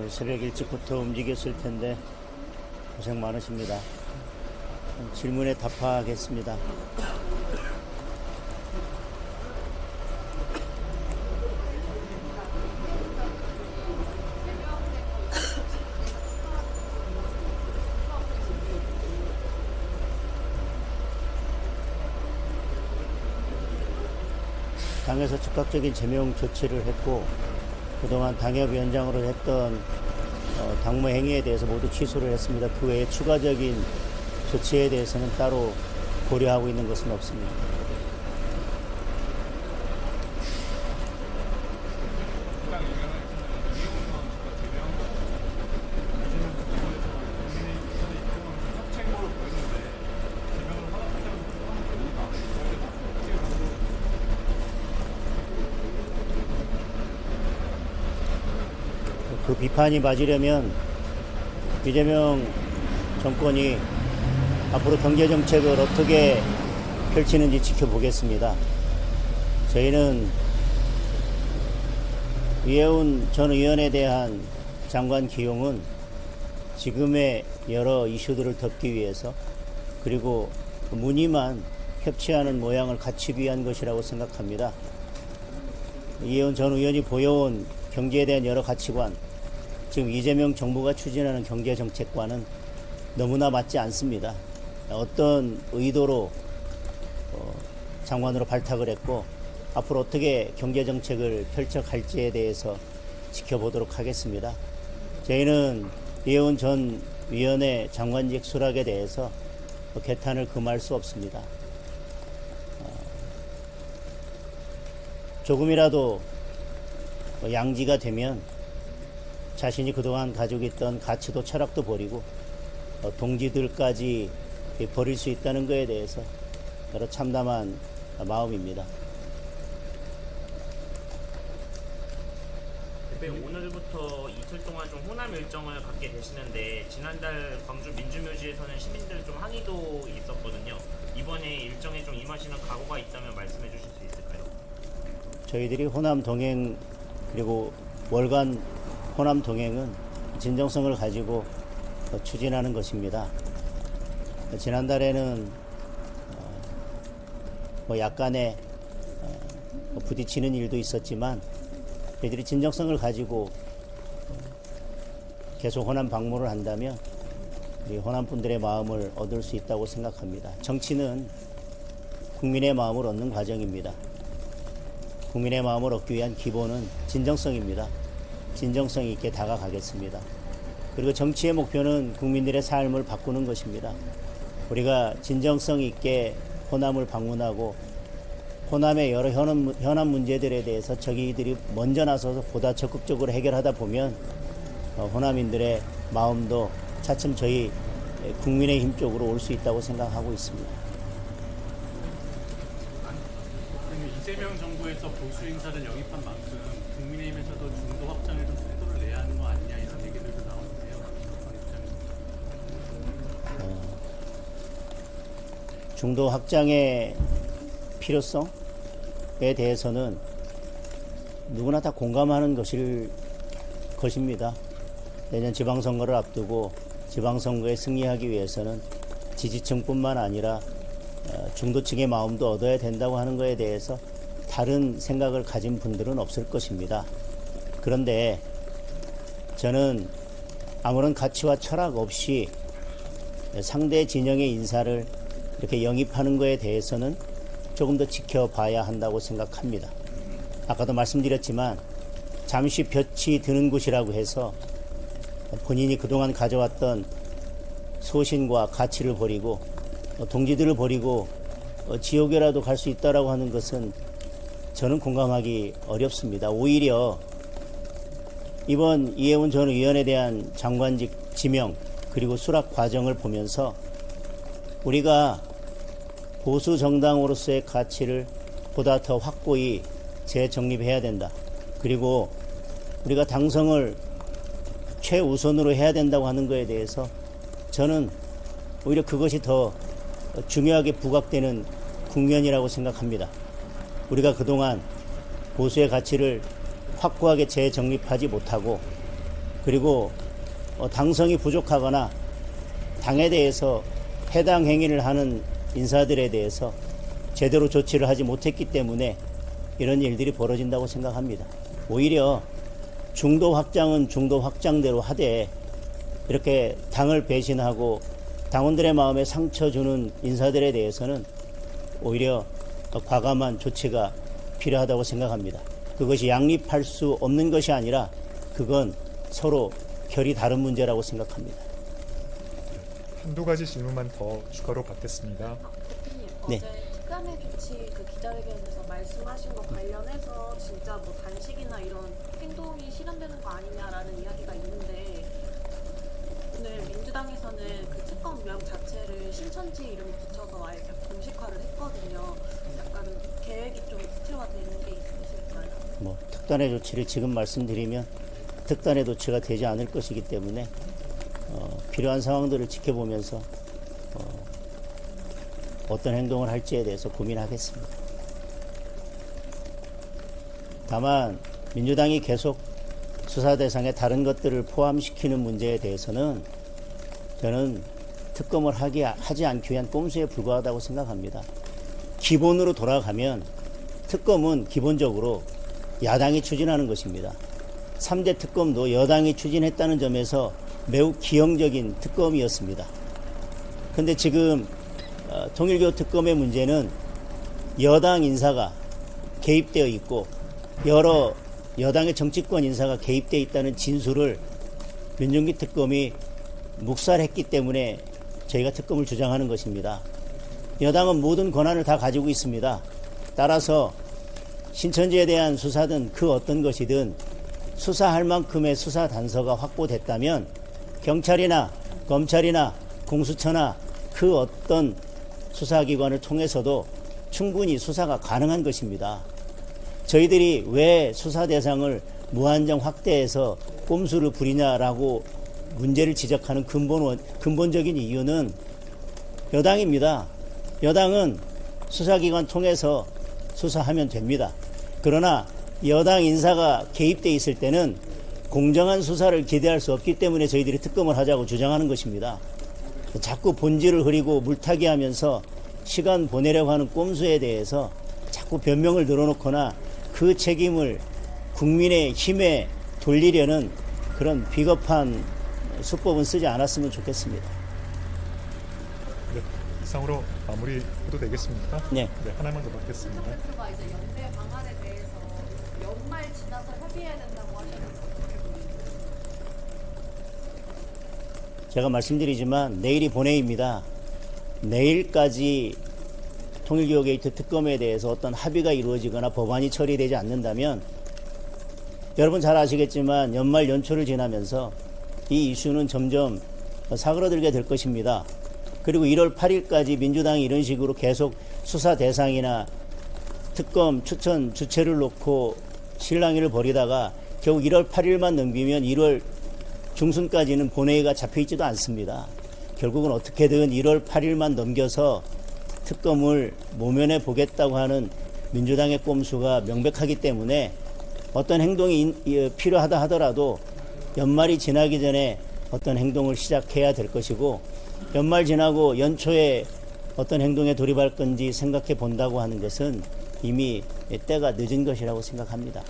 새벽 일찍부터 움직였을 텐데 고생 많으십니다. 질문에 답하겠습니다. 당에서 즉각적인 제명 조치를 했고, 그동안 당협위원장으로 했던 당무 행위에 대해서 모두 취소를 했습니다. 그 외에 추가적인 조치에 대해서는 따로 고려하고 있는 것은 없습니다. 그 비판이 맞으려면 이재명 정권이 앞으로 경제정책을 어떻게 펼치는지 지켜보겠습니다. 저희는 이해운 전 의원에 대한 장관 기용은 지금의 여러 이슈들을 덮기 위해서, 그리고 무늬만 협치하는 모양을 갖추기 위한 것이라고 생각합니다. 이해운 전 의원이 보여온 경제에 대한 여러 가치관, 지금 이재명 정부가 추진하는 경제정책과는 너무나 맞지 않습니다. 어떤 의도로 장관으로 발탁을 했고 앞으로 어떻게 경제정책을 펼쳐갈지에 대해서 지켜보도록 하겠습니다. 저희는 이해운 전 위원의 장관직 수락에 대해서 개탄을 금할 수 없습니다. 조금이라도 양지가 되면 자신이 그동안 가지고 있던 가치도 철학도 버리고 동지들까지 버릴 수 있다는 것에 대해서 여러 참담한 마음입니다. 대표, 오늘부터 이틀 동안 좀 호남 일정을 갖게 되시는데, 지난달 광주 민주묘지에서는 시민들 좀 항의도 있었거든요. 이번에 일정에 좀 임하시는 각오가 있다면 말씀해 주실 수 있을까요? 저희들이 호남 동행, 그리고 월간 호남 동행은 진정성을 가지고 추진하는 것입니다. 지난달에는 약간의 부딪히는 일도 있었지만 저희들이 진정성을 가지고 계속 호남 방문을 한다면 우리 호남 분들의 마음을 얻을 수 있다고 생각합니다. 정치는 국민의 마음을 얻는 과정입니다. 국민의 마음을 얻기 위한 기본은 진정성입니다. 진정성 있게 다가가겠습니다. 그리고 정치의 목표는 국민들의 삶을 바꾸는 것입니다. 우리가 진정성 있게 호남을 방문하고 호남의 여러 현안 문제들에 대해서 저희들이 먼저 나서서 보다 적극적으로 해결하다 보면 호남인들의 마음도 차츰 저희 국민의힘 쪽으로 올 수 있다고 생각하고 있습니다. 이재명 정부에서 보수 인사를 영입한 만큼 국민의힘에서도 중도 확장에 좀 속도를 내야 하는 거 아니냐, 이런 얘기들도 나오는데요. 중도 확장의 필요성에 대해서는 누구나 다 공감하는 것입니다. 내년 지방선거를 앞두고 지방선거에 승리하기 위해서는 지지층뿐만 아니라 중도층의 마음도 얻어야 된다고 하는 것에 대해서 다른 생각을 가진 분들은 없을 것입니다. 그런데 저는 아무런 가치와 철학 없이 상대 진영의 인사를 이렇게 영입하는 것에 대해서는 조금 더 지켜봐야 한다고 생각합니다. 아까도 말씀드렸지만 잠시 볕이 드는 곳이라고 해서 본인이 그동안 가져왔던 소신과 가치를 버리고 동지들을 버리고 지옥에라도 갈 수 있다라고 하는 것은 저는 공감하기 어렵습니다. 오히려 이번 이해운 전 의원에 대한 장관직 지명 그리고 수락 과정을 보면서 우리가 보수 정당으로서의 가치를 보다 더 확고히 재정립해야 된다. 그리고 우리가 당성을 최우선으로 해야 된다고 하는 것에 대해서 저는 오히려 그것이 더 중요하게 부각되는 국면이라고 생각합니다. 우리가 그동안 보수의 가치를 확고하게 재정립하지 못하고 그리고 당성이 부족하거나 당에 대해서 해당 행위를 하는 인사들에 대해서 제대로 조치를 하지 못했기 때문에 이런 일들이 벌어진다고 생각합니다. 오히려 중도 확장은 중도 확장대로 하되 이렇게 당을 배신하고 당원들의 마음에 상처 주는 인사들에 대해서는 오히려 과감한 조치가 필요하다고 생각합니다. 그것이 양립할 수 없는 것이 아니라 그건 서로 결이 다른 문제라고 생각합니다. 한두 가지 질문만 더 추가로 받겠습니다. 대표님, 네. 어제 특감의 조치 그 기자회견에서 말씀하신 것 관련해서 진짜 뭐 단식이나 이런 행동이 실현되는 거 아니냐라는 이야기가 있는데 오늘 민주당에서는 그 특검명 자체를 신천지 이름을 붙여서 아예 공식화를 했거든요. 약간 계획이 좀 구체화되는 게 있으실까요? 특단의 조치를 지금 말씀드리면 특단의 조치가 되지 않을 것이기 때문에 필요한 상황들을 지켜보면서 어떤 행동을 할지에 대해서 고민하겠습니다. 다만 민주당이 계속 수사 대상에 다른 것들을 포함시키는 문제에 대해서는 저는 특검을 하지 않기 위한 꼼수에 불과하다고 생각합니다. 기본으로 돌아가면 특검은 기본적으로 야당이 추진하는 것입니다. 3대 특검도 여당이 추진했다는 점에서 매우 기형적인 특검이었습니다. 그런데 지금 통일교 특검의 문제는 여당 인사가 개입되어 있고 여러 여당의 정치권 인사가 개입되어 있다는 진술을 민정기 특검이 묵살했기 때문에 저희가 특검을 주장하는 것입니다. 여당은 모든 권한을 다 가지고 있습니다. 따라서 신천지에 대한 수사든 그 어떤 것이든 수사할 만큼의 수사 단서가 확보됐다면 경찰이나 검찰이나 공수처나 그 어떤 수사기관을 통해서도 충분히 수사가 가능한 것입니다. 저희들이 왜 수사 대상을 무한정 확대해서 꼼수를 부리냐라고 문제를 지적하는 근본적인 이유는 여당입니다. 여당은 수사기관 통해서 수사하면 됩니다. 그러나 여당 인사가 개입돼 있을 때는 공정한 수사를 기대할 수 없기 때문에 저희들이 특검을 하자고 주장하는 것입니다. 자꾸 본질을 흐리고 물타기 하면서 시간 보내려고 하는 꼼수에 대해서 자꾸 변명을 늘어놓거나 그 책임을 국민의 힘에 돌리려는 그런 비겁한 수법은 쓰지 않았으면 좋겠습니다. 네, 이상으로 마무리해도 되겠습니까? 네. 네, 하나만 더 받겠습니다. 대표가 이제 연대 방안에 대해서 연말 지나서 협의해야 된다고 하셨는데 어떻게 보시나요? 제가 말씀드리지만 내일이 본회의입니다. 내일까지 통일교 게이트 특검에 대해서 어떤 합의가 이루어지거나 법안이 처리되지 않는다면 여러분 잘 아시겠지만 연말 연초를 지나면서 이 이슈는 점점 사그러들게 될 것입니다. 그리고 1월 8일까지 민주당이 이런 식으로 계속 수사 대상이나 특검 추천 주체를 놓고 실랑이를 벌이다가 결국 1월 8일만 넘기면 1월 중순까지는 본회의가 잡혀있지도 않습니다. 결국은 어떻게든 1월 8일만 넘겨서 특검을 모면해 보겠다고 하는 민주당의 꼼수가 명백하기 때문에 어떤 행동이 필요하다 하더라도 연말이 지나기 전에 어떤 행동을 시작해야 될 것이고 연말 지나고 연초에 어떤 행동에 돌입할 건지 생각해 본다고 하는 것은 이미 때가 늦은 것이라고 생각합니다.